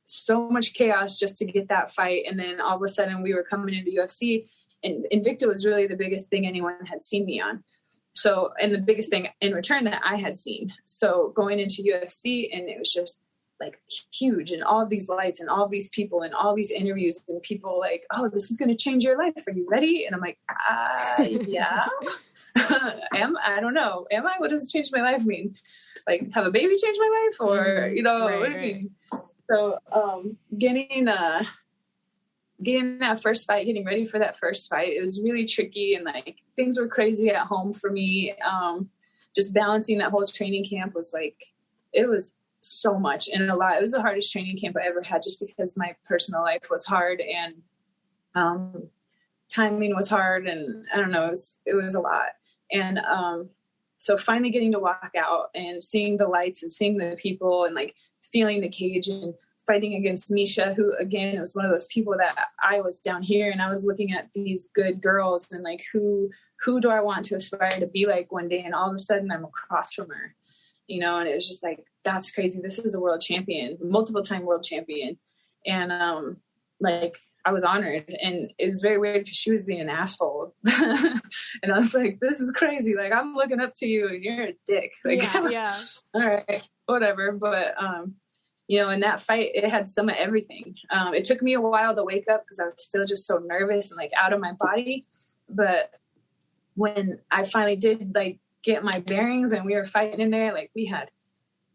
so much chaos just to get that fight. And then all of a sudden we were coming into the UFC, and Invicta was really the biggest thing anyone had seen me on. So, and the biggest thing in return that I had seen. So going into UFC, and it was just like huge, and all of these lights and all of these people and all these interviews, and people like, oh, this is going to change your life. Are you ready? And I'm like, yeah. I don't know. Am I? What does change my life mean? Like, have a baby change my life, or, you know, right, what do you mean? So, getting getting that first fight, getting ready for that first fight, it was really tricky, and like things were crazy at home for me. Just balancing that whole training camp was like, it was so much and a lot. It was the hardest training camp I ever had, just because my personal life was hard, and timing was hard, and I don't know, it was a lot. And so finally getting to walk out and seeing the lights and seeing the people and like feeling the cage and fighting against Misha, who again was one of those people that I was down here and I was looking at these good girls and like, who do I want to aspire to be like one day? And all of a sudden I'm across from her, you know, and it was just like, that's crazy. This is a world champion, multiple time world champion. And, like I was honored, and it was very weird because she was being an asshole. And I was like, this is crazy. Like, I'm looking up to you and you're a dick. Like, yeah. All right, whatever. But, you know, in that fight, it had some of everything. It took me a while to wake up because I was still just so nervous and like out of my body. But when I finally did like get my bearings and we were fighting in there, like we had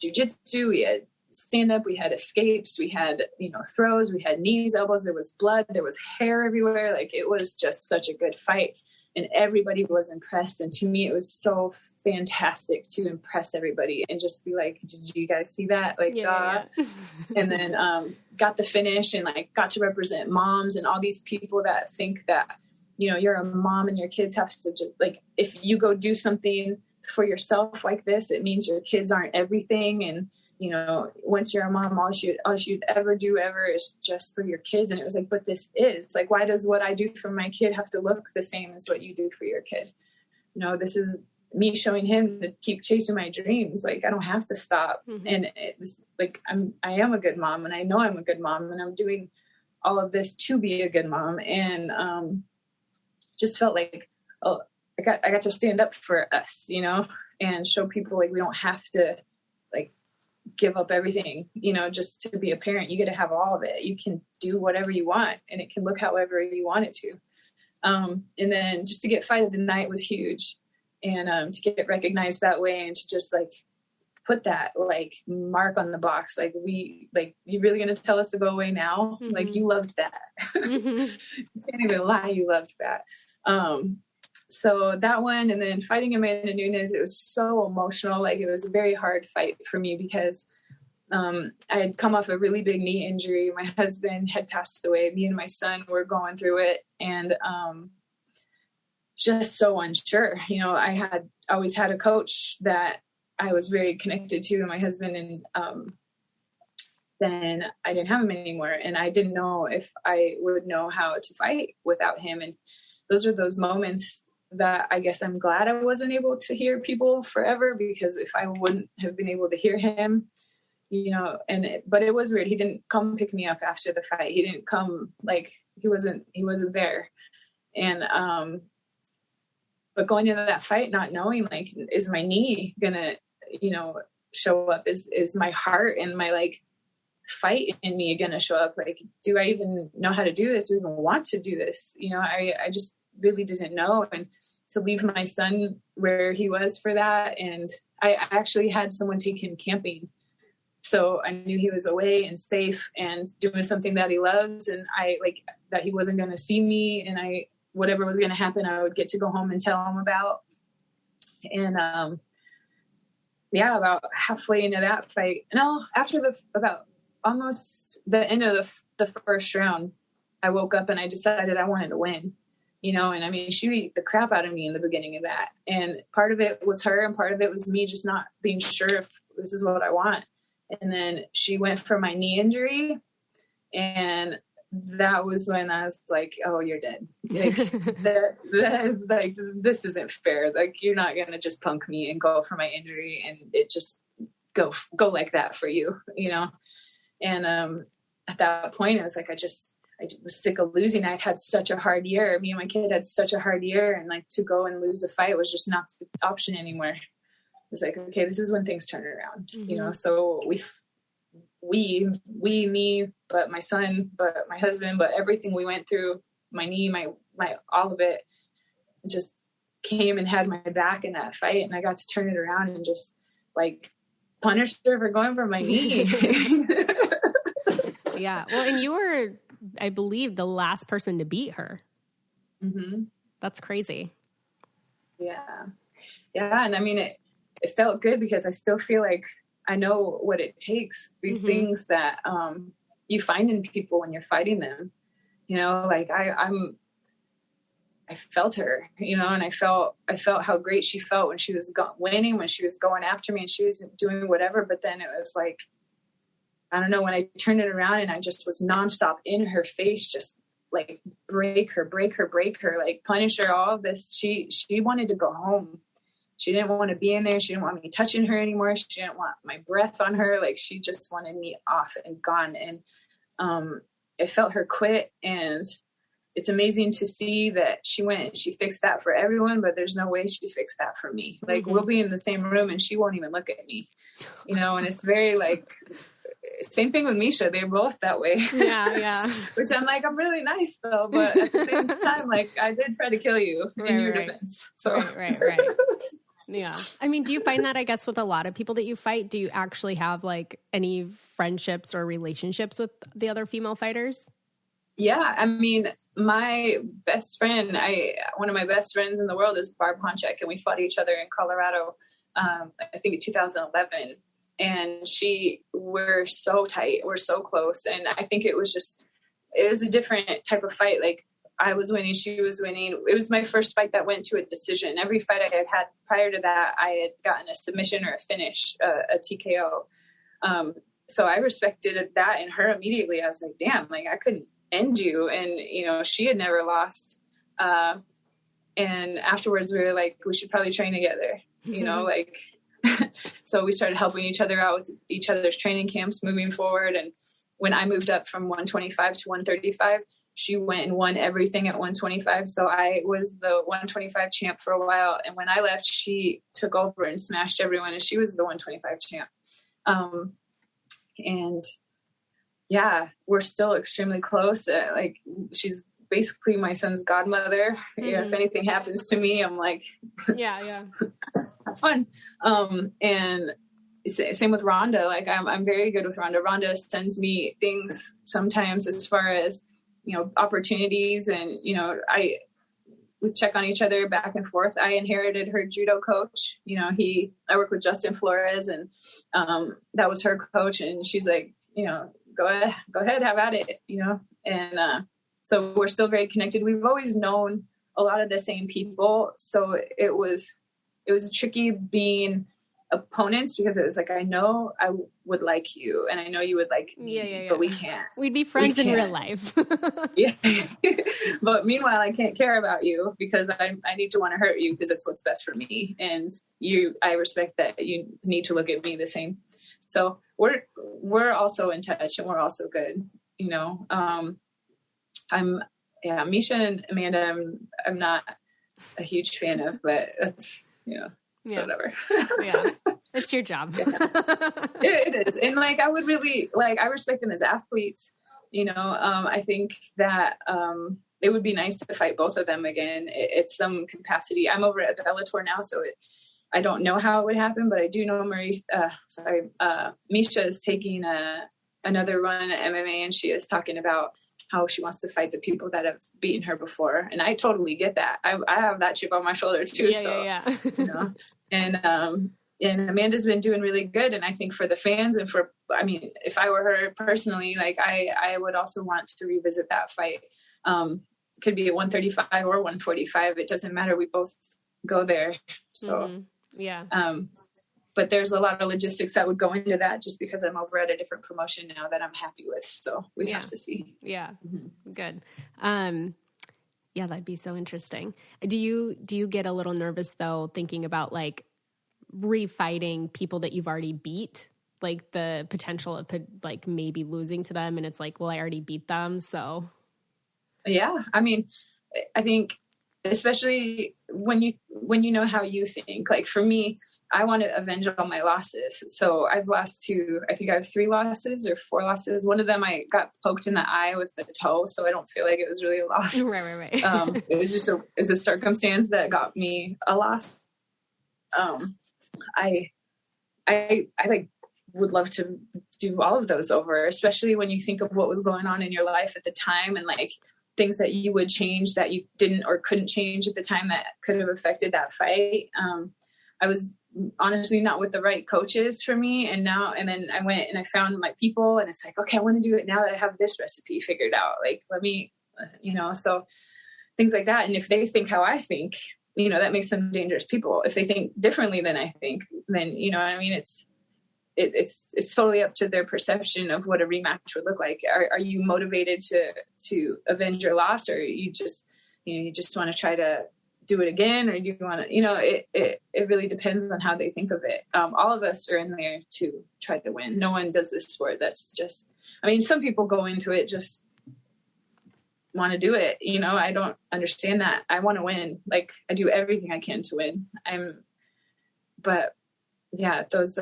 jiu-jitsu, we had stand up, we had escapes, we had, you know, throws, we had knees, elbows, there was blood, there was hair everywhere. Like it was just such a good fight and everybody was impressed. And to me, it was so fantastic to impress everybody and just be like, did you guys see that? Like, yeah. And then got the finish and like got to represent moms and all these people that think that, you know, you're a mom and your kids have to just like, if you go do something for yourself like this, it means your kids aren't everything. And, you know, once you're a mom, all you'd ever do is just for your kids. And it was like, but this is like, why does what I do for my kid have to look the same as what you do for your kid? You know, this is me showing him to keep chasing my dreams. Like, I don't have to stop. Mm-hmm. And it was like, I am a good mom and I know I'm a good mom and I'm doing all of this to be a good mom. And, just felt like, oh, I got to stand up for us, you know, and show people like, we don't have to like give up everything, you know, just to be a parent. You get to have all of it. You can do whatever you want and it can look however you want it to. And then just to get fight of the night was huge. And to get recognized that way and to just like put that like mark on the box. Like you really going to tell us to go away now? Mm-hmm. Like you loved that. Mm-hmm. You can't even lie. You loved that. So that one, and then fighting Amanda Nunes, it was so emotional. Like it was a very hard fight for me because I had come off a really big knee injury. My husband had passed away. Me and my son were going through it, and just so unsure. You know, I had always had a coach that I was very connected to, my husband, and then I didn't have him anymore, and I didn't know if I would know how to fight without him. And those are those moments that I guess I'm glad I wasn't able to hear people forever, because if I wouldn't have been able to hear him, you know, but it was weird. He didn't come pick me up after the fight. He didn't come, like, he wasn't there. And, but going into that fight, not knowing, like, is my knee gonna, you know, show up? Is my heart and my, like, fight in me gonna show up? Like, do I even know how to do this? Do I even want to do this? You know, I just really didn't know. And to leave my son where he was for that. And I actually had someone take him camping. So I knew he was away and safe and doing something that he loves. And I like that he wasn't going to see me, and whatever was going to happen, I would get to go home and tell him about. And, about halfway into that fight, after about almost the end of the first round, I woke up and I decided I wanted to win, you know. And I mean, she beat the crap out of me in the beginning of that. And part of it was her, and part of it was me just not being sure if this is what I want. And then she went for my knee injury, and that was when I was like, oh, you're dead. Like, like, this isn't fair. Like, you're not going to just punk me and go for my injury and it just go like that for you, you know? And at that point, I was like, I was sick of losing. I'd had such a hard year. Me and my kid had such a hard year, and like to go and lose a fight was just not the option anymore. It was like, okay, this is when things turn around, mm-hmm. you know? So me, but my son, but my husband, but everything we went through, my knee, my all of it just came and had my back in that fight. And I got to turn it around and just like punish her for going for my knee. Yeah. Well, and you were I believe, the last person to beat her. Mm-hmm. That's crazy. Yeah. Yeah. And I mean, it felt good because I still feel like I know what it takes, these Mm-hmm. things that you find in people when you're fighting them, you know, like I felt her, you know, and I felt how great she felt when she was winning, when she was going after me and she was doing whatever. But then it was like, I don't know, when I turned it around and I just was nonstop in her face, just like break her, like punish her, all of this. She wanted to go home. She didn't want to be in there. She didn't want me touching her anymore. She didn't want my breath on her. Like she just wanted me off and gone. And I felt her quit, and it's amazing to see that she went and she fixed that for everyone, but there's no way she fixed that for me. Like we'll be in the same room and she won't even look at me, you know, and it's very like, same thing with Misha. They're both that way. Yeah. Which I'm like, I'm really nice though, but at the same time, like I did try to kill you in your defense. So right. Yeah. I mean, do you find that, I guess, with a lot of people that you fight, do you actually have like any friendships or relationships with the other female fighters? Yeah. I mean, my best friend, one of my best friends in the world is Barb Honchek, and we fought each other in Colorado, I think in 2011. And we're so tight. We're so close. And I think it was a different type of fight. Like I was winning, she was winning. It was my first fight that went to a decision. Every fight I had had prior to that, I had gotten a submission or a finish, a TKO. So I respected that in her immediately. I was like, damn, like I couldn't end you. And, you know, she had never lost. And afterwards we were like, we should probably train together, you know, like, so we started helping each other out with each other's training camps moving forward. And when I moved up from 125 to 135, she went and won everything at 125. So I was the 125 champ for a while. And when I left, she took over and smashed everyone. And she was the 125 champ. And yeah, we're still extremely close. Like she's basically my son's godmother. Mm-hmm. You know, if anything happens to me, I'm like, yeah. Have fun. And same with Rhonda. Like I'm very good with Rhonda. Rhonda sends me things sometimes as far as, you know, opportunities, and, you know, we check on each other back and forth. I inherited her judo coach. You know, I work with Justin Flores, and that was her coach. And she's like, you know, go ahead, have at it, you know? And so we're still very connected. We've always known a lot of the same people. So it was tricky being opponents, because it was like, I know I would like you and I know you would like me, but we can't. We'd be friends in real life. Yeah. But meanwhile, I can't care about you because I need to want to hurt you because it's what's best for me. And I respect that you need to look at me the same. So we're also in touch, and we're also good, you know. Misha and Amanda, I'm not a huge fan of, but that's, you know, so whatever. Yeah. It's your job. It is. And like, I would really, like, I respect them as athletes, you know. I think that it would be nice to fight both of them again at some capacity. I'm over at Bellator now, so I don't know how it would happen, but I do know Misha is taking another run at MMA, and she is talking about how she wants to fight the people that have beaten her before. And I totally get that. I have that chip on my shoulder too. Yeah. You know, and Amanda's been doing really good. And I think for the fans and if I were her personally, like I would also want to revisit that fight. Could be at 135 or 145. It doesn't matter. We both go there. So, but there's a lot of logistics that would go into that just because I'm over at a different promotion now that I'm happy with. So we have to see. Yeah. Mm-hmm. Good. Yeah, that'd be so interesting. Do you get a little nervous though, thinking about like refighting people that you've already beat, like the potential of like maybe losing to them? And it's like, well, I already beat them. So. Yeah. I mean, I think especially when you know how you think, like for me, I want to avenge all my losses. So I've lost I think I have 3 losses or 4 losses. One of them, I got poked in the eye with a toe. So I don't feel like it was really a loss. Right. It was just a circumstance that got me a loss. I like would love to do all of those over, especially when you think of what was going on in your life at the time and like things that you would change that you didn't or couldn't change at the time that could have affected that fight. I was honestly not with the right coaches for me. And then I went and I found my people, and it's like, okay, I want to do it now that I have this recipe figured out. Like, let me, so things like that. And if they think how I think, that makes them dangerous people. If they think differently than I think, then, it's totally up to their perception of what a rematch would look like. Are you motivated to avenge your loss, or you just want to try to do it again, or do you want to, it really depends on how they think of it. All of us are in there to try to win. No one does this sport. That's just, some people go into it just want to do it. I don't understand that. I want to win. Like, I do everything I can to win. But yeah, those,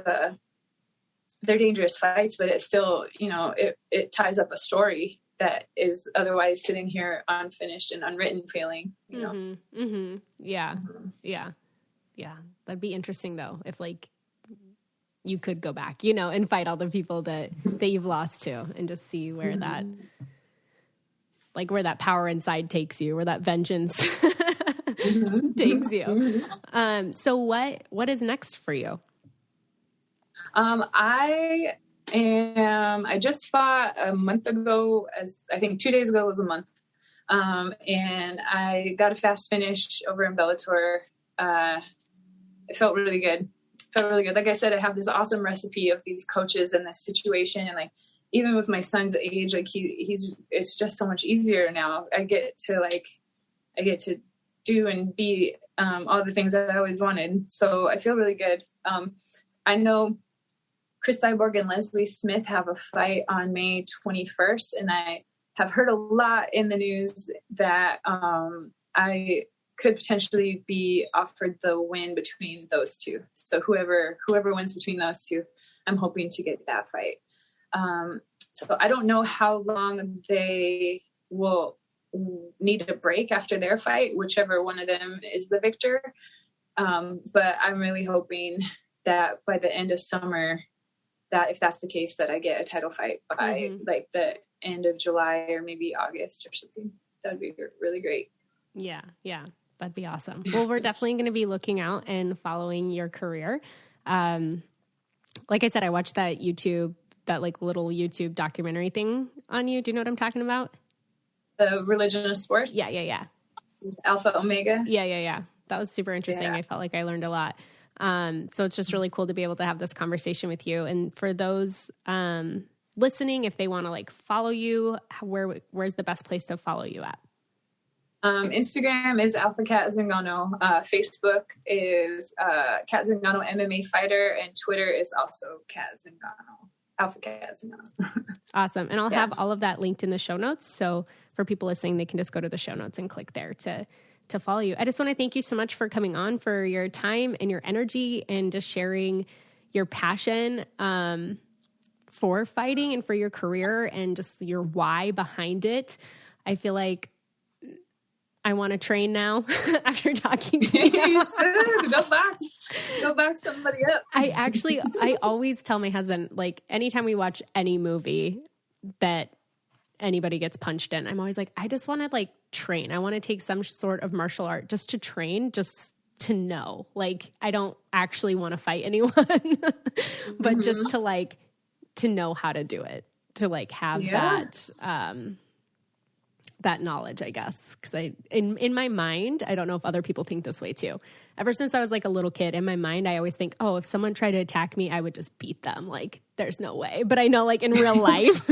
they're dangerous fights, but it's still, it ties up a story that is otherwise sitting here unfinished and unwritten, failing, Yeah. Mm-hmm. Yeah. That'd be interesting though, if like you could go back, and fight all the people that you've lost to, and just see where that, like where that power inside takes you, where that vengeance takes you. So what is next for you? I just fought a month ago, I think 2 days ago was a month. And I got a fast finish over in Bellator. It felt really good. Like I said, I have this awesome recipe of these coaches and this situation. And like, even with my son's age, like it's just so much easier now. I get to do and be, all the things that I always wanted. So I feel really good. I know Chris Cyborg and Leslie Smith have a fight on May 21st. And I have heard a lot in the news that I could potentially be offered the win between those two. So whoever wins between those two, I'm hoping to get that fight. So I don't know how long they will need a break after their fight, whichever one of them is the victor. But I'm really hoping that by the end of summer, that if that's the case, that I get a title fight by like the end of July or maybe August or something. That would be really great. Yeah. That'd be awesome. Well, we're definitely going to be looking out and following your career. Like I said, I watched that like little YouTube documentary thing on you. Do you know what I'm talking about? The Religion of Sports? Yeah. Alpha Omega? Yeah. That was super interesting. Yeah. I felt like I learned a lot. So it's just really cool to be able to have this conversation with you. And for those listening, if they want to like follow you, where's the best place to follow you at? Instagram is Alpha Cat Zingano. Facebook is Cat Zingano MMA Fighter, and Twitter is also Cat Zingano. Alpha Cat Zingano. Awesome. And I'll have all of that linked in the show notes. So for people listening, they can just go to the show notes and click there to follow you. I just want to thank you so much for coming on, for your time and your energy, and just sharing your passion for fighting and for your career, and just your why behind it. I feel like I want to train now after talking to you. You should. Go back somebody up. I always tell my husband, like, anytime we watch any movie that anybody gets punched in, I'm always like, I just want to like train. I want to take some sort of martial art just to train, just to know. Like, I don't actually want to fight anyone, but just to like, to know how to do it, to like have that knowledge, I guess. Cause in my mind, I don't know if other people think this way too. Ever since I was like a little kid, in my mind, I always think, oh, if someone tried to attack me, I would just beat them. Like, there's no way. But I know, like, in real life,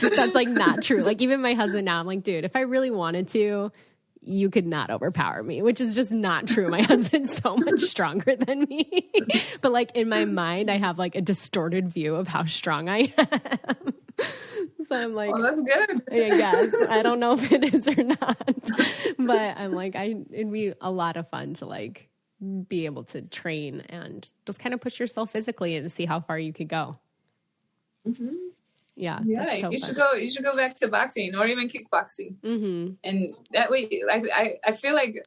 that's like not true. Like, even my husband now, I'm like, dude, if I really wanted to, you could not overpower me, which is just not true. My husband's so much stronger than me. But like, in my mind, I have like a distorted view of how strong I am. So I'm like, well, that's good. I guess. I don't know if it is or not, but I'm like, it'd be a lot of fun to like be able to train and just kind of push yourself physically and see how far you could go. Mm-hmm. Yeah. You should go back to boxing or even kickboxing. Mm-hmm. And that way, I feel like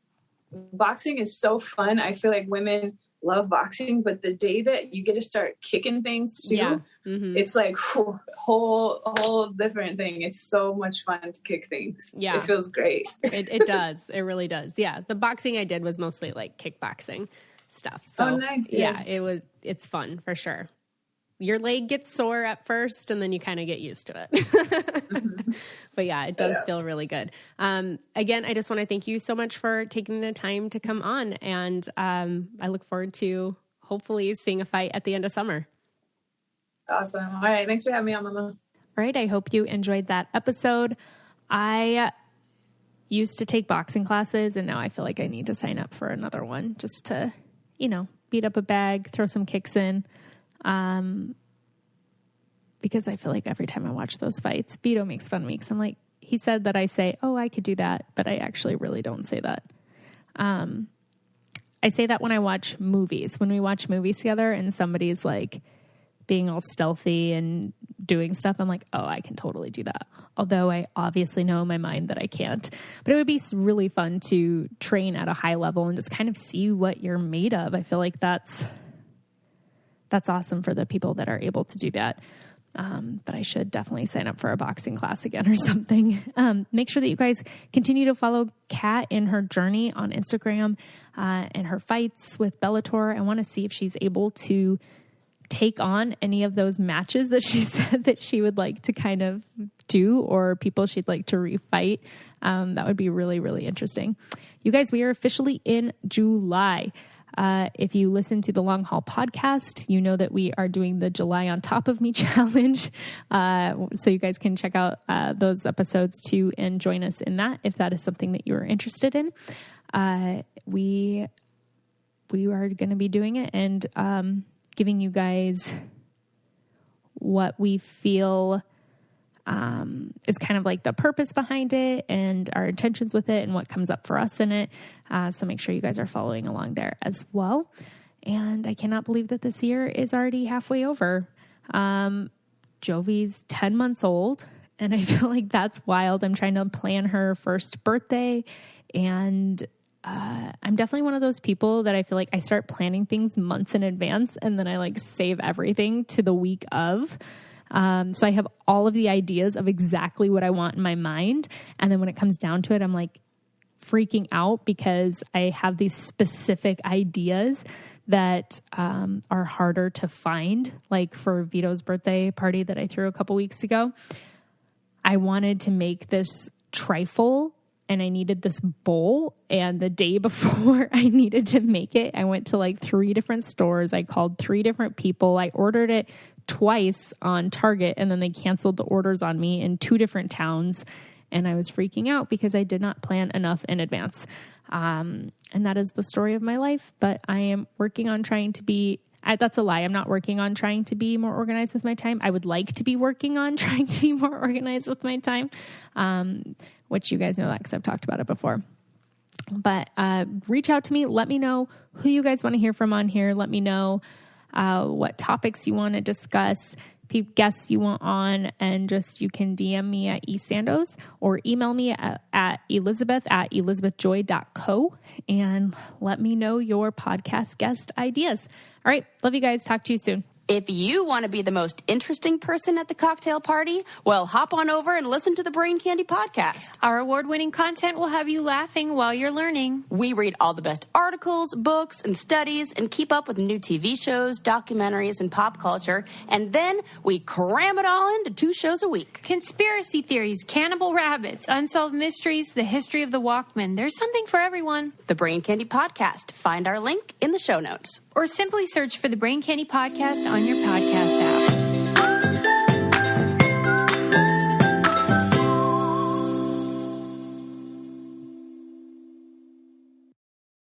boxing is so fun. I feel like women love boxing, but the day that you get to start kicking things too, it's like a whole different thing. It's so much fun to kick things. Yeah. It feels great. It does. It really does. Yeah. The boxing I did was mostly like kickboxing stuff. So nice. Yeah, it's fun for sure. Your leg gets sore at first and then you kind of get used to it. But yeah, it does feel really good. Again, I just want to thank you so much for taking the time to come on. And I look forward to hopefully seeing a fight at the end of summer. Awesome. All right. Thanks for having me on, Mama. All right. I hope you enjoyed that episode. I used to take boxing classes and now I feel like I need to sign up for another one just to, beat up a bag, throw some kicks in. Because I feel like every time I watch those fights, Vito makes fun of me because I'm like, he said that I say, oh, I could do that, but I actually really don't say that. I say that when I watch movies. When we watch movies together and somebody's like being all stealthy and doing stuff, I'm like, oh, I can totally do that. Although I obviously know in my mind that I can't. But it would be really fun to train at a high level and just kind of see what you're made of. I feel like that's awesome for the people that are able to do that. But I should definitely sign up for a boxing class again or something. Make sure that you guys continue to follow Kat in her journey on Instagram and her fights with Bellator. I want to see if she's able to take on any of those matches that she said that she would like to kind of do, or people she'd like to refight. That would be really, really interesting. You guys, we are officially in July. If you listen to the Long Haul podcast, you know that we are doing the July on Top of Me challenge. So you guys can check out those episodes too and join us in that if that is something that you are interested in. We are going to be doing it and giving you guys what we feel is kind of like the purpose behind it and our intentions with it and what comes up for us in it. So make sure you guys are following along there as well. And I cannot believe that this year is already halfway over. Jovi's 10 months old and I feel like that's wild. I'm trying to plan her first birthday and I'm definitely one of those people that I feel like I start planning things months in advance and then I like save everything to the week of. So I have all of the ideas of exactly what I want in my mind. And then when it comes down to it, I'm like freaking out because I have these specific ideas that are harder to find. Like for Vito's birthday party that I threw a couple weeks ago, I wanted to make this trifle and I needed this bowl. And the day before I needed to make it, I went to like 3 different stores. I called 3 different people. I ordered it twice on Target and then they canceled the orders on me in 2 different towns. And I was freaking out because I did not plan enough in advance. And that is the story of my life, but I am working on trying to be, that's a lie. I'm not working on trying to be more organized with my time. I would like to be working on trying to be more organized with my time. Which you guys know that because I've talked about it before. But reach out to me. Let me know who you guys want to hear from on here. Let me know what topics you want to discuss, guests you want on, and just you can DM me at esandos or email me at elizabeth@elizabethjoy.co and let me know your podcast guest ideas. All right. Love you guys. Talk to you soon. If you want to be the most interesting person at the cocktail party, well, hop on over and listen to the Brain Candy podcast. Our award-winning content will have you laughing while you're learning. We read all the best articles, books, and studies and keep up with new TV shows, documentaries, and pop culture. And then we cram it all into 2 shows a week. Conspiracy theories, cannibal rabbits, unsolved mysteries, the history of the Walkman. There's something for everyone. The Brain Candy podcast. Find our link in the show notes. Or simply search for the Brain Candy podcast on your podcast app.